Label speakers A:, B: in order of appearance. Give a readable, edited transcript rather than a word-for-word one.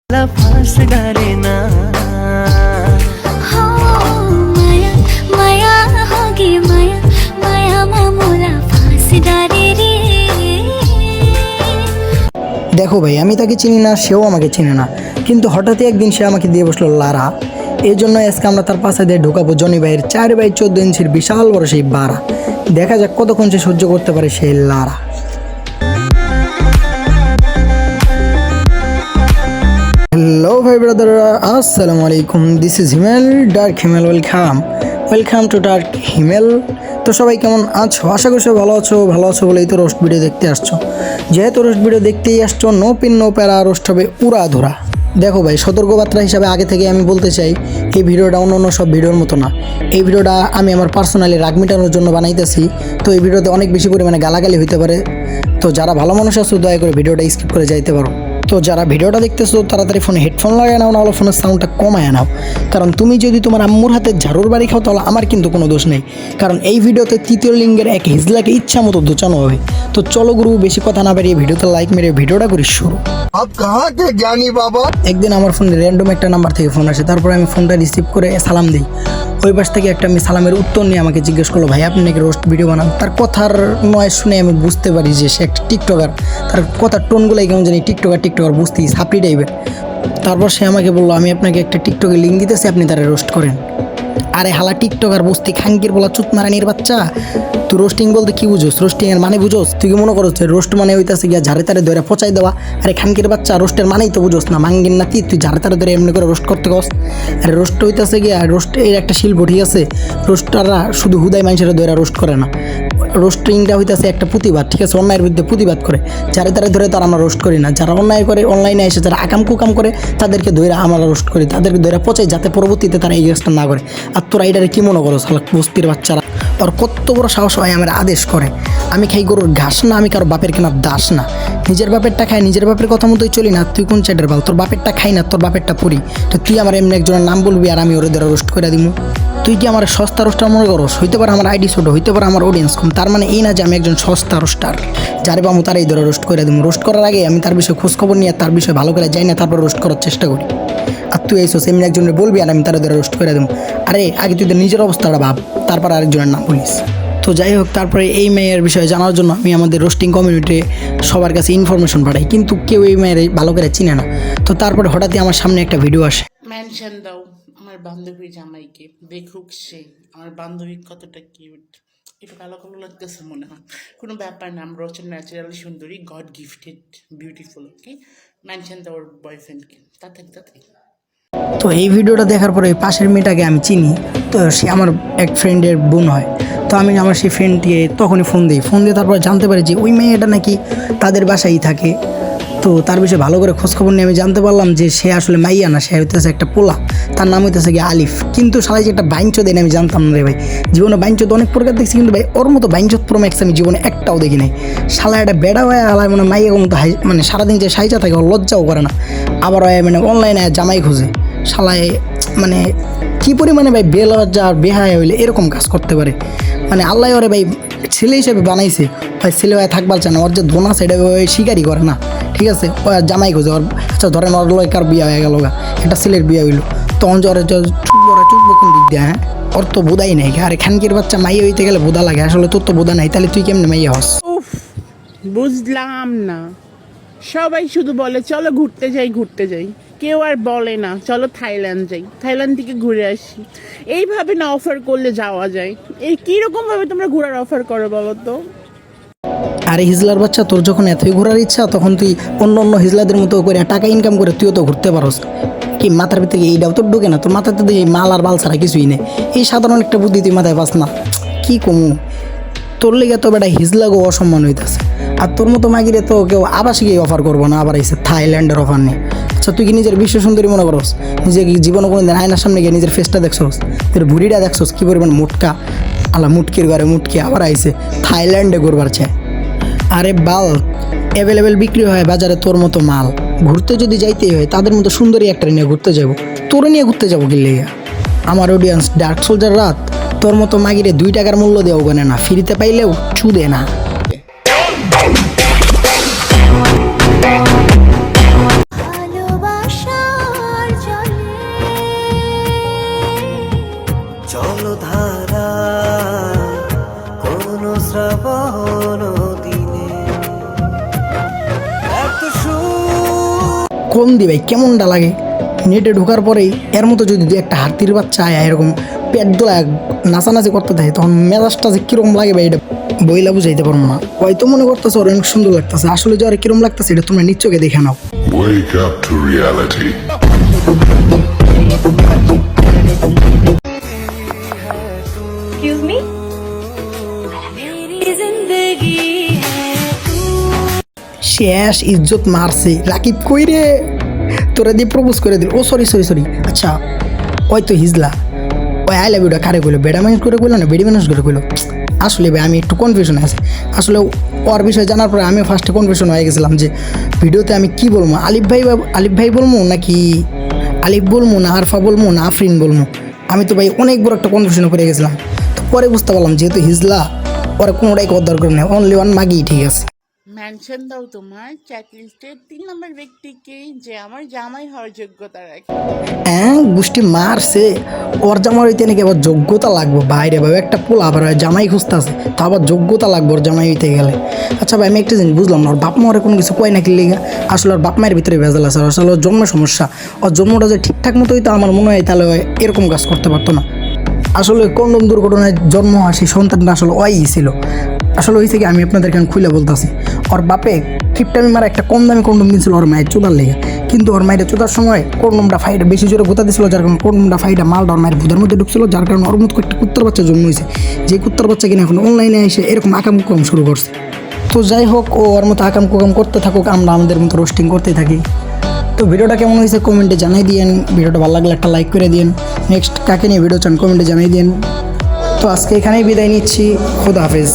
A: ফাঁস ডারে না
B: हो माया माया होगी माया माया मामूला फांस डारे रे।
C: দেখো ভাই, আমি তাকে চিনি না, সেও আমাকে চিনে না, কিন্তু হঠাৎই একদিন সে আমাকে দিয়ে বসলো লারা। এই জন্য আজকে আমরা তার পাশে দিয়ে ঢুকাবো জনি ভাইয়ের 4x14 ইঞ্চির বিশাল বড় সেই বাড়া। দেখা যাক কতক্ষণ সে সহ্য করতে পারে সেই লারা। হ্যালো ভাই ব্রাদাররা, আসসালামু আলাইকুম। This is Himel, dark Himel. Welcome to dark Himel. তো সবাই কেমন আছো? আশা করি সবাই ভালো আছো বলেই তো রোস্ট ভিডিও দেখতে আসছো। যেহেতু রোস্ট ভিডিও দেখতেই আসছো, নো পিন নো প্যারা, রোস্ট হবে উড়া ধরা। দেখো ভাই, সতর্কবার্তা হিসাবে আগে থেকে আমি বলতে চাই, এই ভিডিওটা অন্য সব ভিডিওর মতো না। এই ভিডিওটা আমি আমার পার্সোনালি রাগ মেটানোর জন্য বানাইতেছি। তো এই ভিডিওতে অনেক বেশি পরিমাণে গালাগালি হইতে পারে। তো যারা ভালো মানুষ আছো দয়া করে ভিডিওটা স্কিপ করে যাইতে পারো। তো যারা ভিডিওটা দেখতেছো তাড়াতাড়ি ফোনে হেডফোন লাগায় নাও, নাহলে ফোনের সাউন্ডটা কমায় নাও। কারণ তুমি যদি তোমার আম্মুর হাতে ঝাড়ুর বাড়ি খাও তাহলে আমার কিন্তু কোনো দোষ নেই। কারণ এই ভিডিওতে তৃতীয় লিঙ্গের এক হিজলাকে ইচ্ছা মতো দোচানো হবে। তো চলো গুরু, বেশি কথা না বাড়িয়ে ভিডিওতে লাইক মেরে ভিডিওটা করি শুরু।
D: आप कहाँ के ज्ञानी बाबा?
C: একদিন আমার ফোনে র্যান্ডম একটা নাম্বার থেকে ফোন আসে। তারপরে আমি ফোনটা রিসিভ করে সালাম দিই। ওই পাশ থেকে একটা আমি সালামের উত্তর নিয়ে আমাকে জিজ্ঞেস করলো, ভাই আপনি নাকি রোস্ট ভিডিও বানান? তার কথার নয় শুনে আমি বুঝতে পারি যে সে একটা টিকটকার। তার কথার টোনগুলোই কেমন জানি টিকটকার বুঝতেই সাপড়ি টাইপের। তারপর সে আমাকে বললো, আমি আপনাকে একটা টিকটকের লিঙ্ক দিতেছি, আপনি তারা রোস্ট করেন। আরে হালা টিকটকার বস্তি খানকির বলা চুত মারানির বাচ্চা, তুই রোস্টিং বলতে কি বুঝোস? রোস্টিংয়ের মানে বুঝোস? তুই কি মনে করছ রোস্ট মানে হইতাছে গিয়া ঝাড়ে তারে ধরে পচাই দেওয়া? আরে খানকির বাচ্চা, রোস্টের মানেই তো বুঝোস না, মাঙ্গিন নাতি, তুই ঝাড়ে তারে ধরে এমনি করে রোস্ট করতে কস? আরে রোস্ট হইতাছে গিয়া, রোস্ট এর একটা শিল্প, ঠিক আছে? রোস্টাররা শুধু হুদায় মানুষের ধরে রোস্ট করে না। রোস্টিংটা হইতাছে একটা প্রতিবাদ, ঠিক আছে? অন্যায়ের বিরুদ্ধে প্রতিবাদ করে। যারে তারে ধরে তারা আমরা রোস্ট করি না। যারা অন্যায় করে, অনলাইনে এসে যারা আকাম কুকাম করে, তাদেরকে ধরে আমরা রোস্ট করি, তাদেরকে ধরে পচাই, যাতে পরবর্তীতে তারা এই কাজটা না করে। আর তোরা এইটারে কি মনে করো শালা বস্তির বাচ্চারা? আর কত বড় সাহস হয় আমার আদেশ করে? আমি খাই গরুর ঘাস না, আমি কারো বাপের কেনার দাস না। নিজের বাপেরটা খাই, নিজের বাপের কথা মতোই চলি না। তুই কোন চাইডের বাল? তোর বাপেরটা খাই না, তোর বাপেরটা পুরি। তো তুই আমার এমনি একজনের নাম বলবি আর আমি ওদের রোস্ট করে দিব? তুই কি আমার সস্তা রোস্টার মনে করস? হইতে পারে আমার আইডি ছোটো, হইতে পারে আমার অডিয়েন্স কম, তার মানে এই না যে আমি একজন সস্তা রোস্টার। যারে পাবো তারাই ধরে রোস্ট করে দিব। রোস্ট করার আগে আমি তার বিষয়ে খোঁজখবর নিয়ে তার বিষয়ে ভালো করে যাই না, তারপর রোস্ট করার চেষ্টা করি। আর তুই এইসব এমনি একজনের বলবি আর আমি তারা ধরে রোস্ট করে দেবো? আরে আগে তুই তো নিজের অবস্থাটা ভাব, তারপর আরেকজনের নাম বলিস। তো যাই হোক, তারপরে এই মেয়ের বিষয়ে জানার জন্য আমি আমাদের রোস্টিং কমিউনিটি সবার কাছে ইনফরমেশন পাঠাই, কিন্তু কেউ এই মেয়ের ভালো করে চিনে না। তো তারপরে হঠাৎই আমার সামনে একটা ভিডিও আসে।
E: মেনশন দাও আমার বান্ধবীর জামাইকে, দেখুক সে আমার বান্ধবী কতটা কিউট। একটু কালো কালো লাগতেছে মনে হয়, কোনো ব্যাপার না, আমরা হচ্ছে ন্যাচারালি সুন্দরী, গড গিফটেড বিউটিফুল। ওকে, মেনশন দাও ওর বয়ফ্রেন্ডকে, তাড়াতাড়ি।
C: তো এই ভিডিওটা দেখার পরে পাশের মেয়েটাকে আমি চিনি। তো সে আমার এক ফ্রেন্ডের বোন হয়। তো আমি আমার সেই ফ্রেন্ডকে তখনই ফোন দিয়ে তারপরে জানতে পারি যে ওই মেয়েটা নাকি তাদের বাসায় থাকে। তো তার বিষয়ে ভালো করে খোঁজখবর নিয়ে আমি জানতে পারলাম যে সে আসলে মাইয়া না, সে হইতেছে একটা পোলা। তার নাম হইতেছে গিয়ে আলিফ। কিন্তু সালাই যে একটা বাইঞ্চো দেয় আমি জানতাম না রে ভাই। জীবনে বাইঞ্চোদ অনেক প্রকার দেখছি, কিন্তু ভাই ওর মতো বাইঞ্চোদ প্রোম্যাক্স আমি জীবনে একটাও দেখি নাই। শালা একটা বেড়া হয়ে আলায় মানে মাইয়া মতো মানে সারাদিন যে সাইজা থাকে ওর লজ্জাও করে না। আবার মানে অনলাইনে জামাই খোঁজে। শালায় মানে কী পরিমাণে ভাই বেলজ্জা আর বেহায়া হইলে এরকম কাজ করতে পারে? মানে আল্লাহ ওরে ভাই ছেলে হিসেবে বানাইছে, ভাই ছেলে ভাই থাকবার চায় না। ওর যে ধোনা সেটা ওই শিকারই করে না, ঠিক আছে? ও জামাই খোঁজে ওর। আচ্ছা ধরেন ওর লয়কার বিয়ে হয়ে গেল, একটা ছেলের বিয়ে হইলো, তখন জ্বরে চুপবো কোন দিক দিয়ে? হ্যাঁ, ওর তো বোধাই নেই। আরে খানকির বাচ্চা মাইয়া হইতে গেলে বোধা লাগে, আসলে তোর তো বোধা নাই, তাহলে তুই কেমনে মাইয়া হস?
E: উফ, বুঝলাম না। সবাই শুধু বলে চলো ঘুরতে যাই, কেউ আর বলে না চলো থাইল্যান্ড যাই, থাইল্যান্ড থেকে ঘুরে আসি। এইভাবে না অফার করলে যাওয়া যায়? এই কীরকমভাবে তোমরা ঘোরার অফার করো বলো তো?
C: আরে হিজলার বাচ্চা, তোর যখন এতই ঘোরার ইচ্ছা তখন তুই অন্য হিজলাদের মতো করে টাকা ইনকাম করে তুইও তো ঘুরতে পারস। কি মাথার ভিতরে এইটাও তোর ঢুকে না? তোর মাথাতে তো এই মাল আর বাল ছাড়া কিছুই নেই। এই সাধারণ একটা বুদ্ধি তুই মাথায় পাস না? কি কমু তোর লেগে? তো বেটা হিজলাগো অসম্মান হইতেছে। আর তোর মতো মাগিরে তো কেউ আবাসিক অফার করবো না, আবার এসে থাইল্যান্ডের অফার নিয়ে। আচ্ছা তুই কি নিজের বিশ্ব সুন্দরী মনে করস? নিজে কি জীবনে কোনো দিন আয়নার সামনে গিয়ে নিজের ফেসটা দেখছস? তোর ভুড়িটা দেখছস কী পরিমাণ মুটকা? আলা মুটকির ঘরে মুটকি আবার আইসে থাইল্যান্ডে ঘুরবার চায়। আরে বাল, অ্যাভেলেবেল বিক্রি হয় বাজারে তোর মতো মাল। ঘুরতে যদি যাইতেই হয় তাদের মতো সুন্দরী একটা নিয়ে ঘুরতে যাবো, তোরে নিয়ে ঘুরতে যাবো কিনলে? আমার অডিয়েন্স ডার্ক সোলজার রাত, তোর মতো মাগিরে 2 টাকার মূল্য দেওয়া গনে না, ফ্রিতে পাইলেও চুদে না।
B: ভালোবাসা
C: গন্ধি ভাই কেমনটা লাগে। নেটে ঢোকার পরেই এর মতো যদি দু একটা হাতির বাচ্চা আয় এরকম পেট দোলায় নাচানাচি করতে থাকে তখন মেজাজটা যে কিরম লাগে ভাই এটা বইলা বুঝাইতে পারবো না। হয়তো মনে করতেছে ওর অনেক সুন্দর লাগতেছে, আসলে যে আর কিরম লাগতেছে এটা তোমরা নিশ্চয়ই দেখে নাও।
F: Wake up to reality.
B: Excuse me? मेरी जिंदगी है तू।
C: শেষ ইজ্জত মারছে রাকিব কই রে, তোরা দিয়ে প্রপোজ করে দিল। ও সরি সরি সরি, আচ্ছা ওই তো হিজলা, ওই আই লাভ ইউটা কারে কইলো, বেড়া মানুষ করে কইলো না বেড়ি মানুষ করে কইলো? আসলে ভাই আমি একটু কনফিউশনে আছি। আসলে ওর বিষয়ে জানার পরে আমি ফার্স্টে কনফিউশন হয়ে গেছিলাম যে ভিডিওতে আমি কি বলবো, আলিফ ভাই বলবো নাকি আলিফ বলবো না আরফা বলবো না আফরিন বলবো। আমি তো ভাই অনেক বড় একটা কনফিউশনে পড়ে গেছিলাম। তো পরে বুঝতে পারলাম যেহেতু হিজলা ওরা কোনোটাই কর দরকার নেই, অনলি ওয়ান মাগি ঠিক আছে।
E: মেনশন দাও তোমার চ্যাট লিস্টের 3 নম্বর ব্যক্তিকে যে আমার জামাই হওয়ার যোগ্যতা রাখে।
C: হ্যাঁ গোষ্ঠী মারছে, ওর জামাই হইতে নাকি আবার যোগ্যতা লাগবে। বাইরে ভাবে একটা পোলা আবার জামাই খুঁজতে আছে, তা আবার যোগ্যতা লাগবে ওর জামাই হইতে গেলে। আচ্ছা ভাই আমি একটা জিনিস বুঝলাম না, ওর বাপ মারে কোনো কিছু কয় নাকি লেগে? আসলে ওর বাপ মায়ের ভিতরে ভেজাল আছে, আসলে ওর জন্ম সমস্যা। ওর জন্মটা যে ঠিকঠাক মতো হইতো আমার মনে হয় তাহলে এরকম কাজ করতে পারতো না। আসলে কন্ডম দুর্ঘটনায় জন্ম হওয়া সেই সন্তানটা আসলে ওই ছিল। আসলে হয়েছে কি আমি আপনাদেরকে খুলে বলতেছি, ওর বাপে কিপটামি মারা একটা কম দামি কন্ডম দিয়েছিল ওর মায়ের চোদার লেগে, কিন্তু ওর মায়ের চোদার সময় কন্ডমটা ফাইটা বেশি জোরে গোতা দিয়েছিল, যার কারণে কন্ডমটা ফাইটা মালটা ওর মায়ের ভুদার মধ্যে ঢুকছিল, যার কারণে ওর মতো একটা কুত্তার বাচ্চা জন্ম হয়েছে। যে কুত্তার বাচ্চা কিনা এখন অনলাইনে এসে এরকম আকাম কুকাম শুরু করছে। তো যাই হোক ও ওর মতো আকাম কুকাম করতে থাকুক, আমরা আমাদের মতো রোস্টিং করতেই থাকি। তো ভিডিওটা কেমন হয়েছে কমেন্টে জানাই দিয়েন, ভিডিওটা ভালো লাগলে একটা লাইক করে দিন, নেক্সট কাকে নিয়ে ভিডিও চান কমেন্টে জানাই দিন। তো আজকে এখানেই বিদায় নিচ্ছি, খোদা হাফেজ।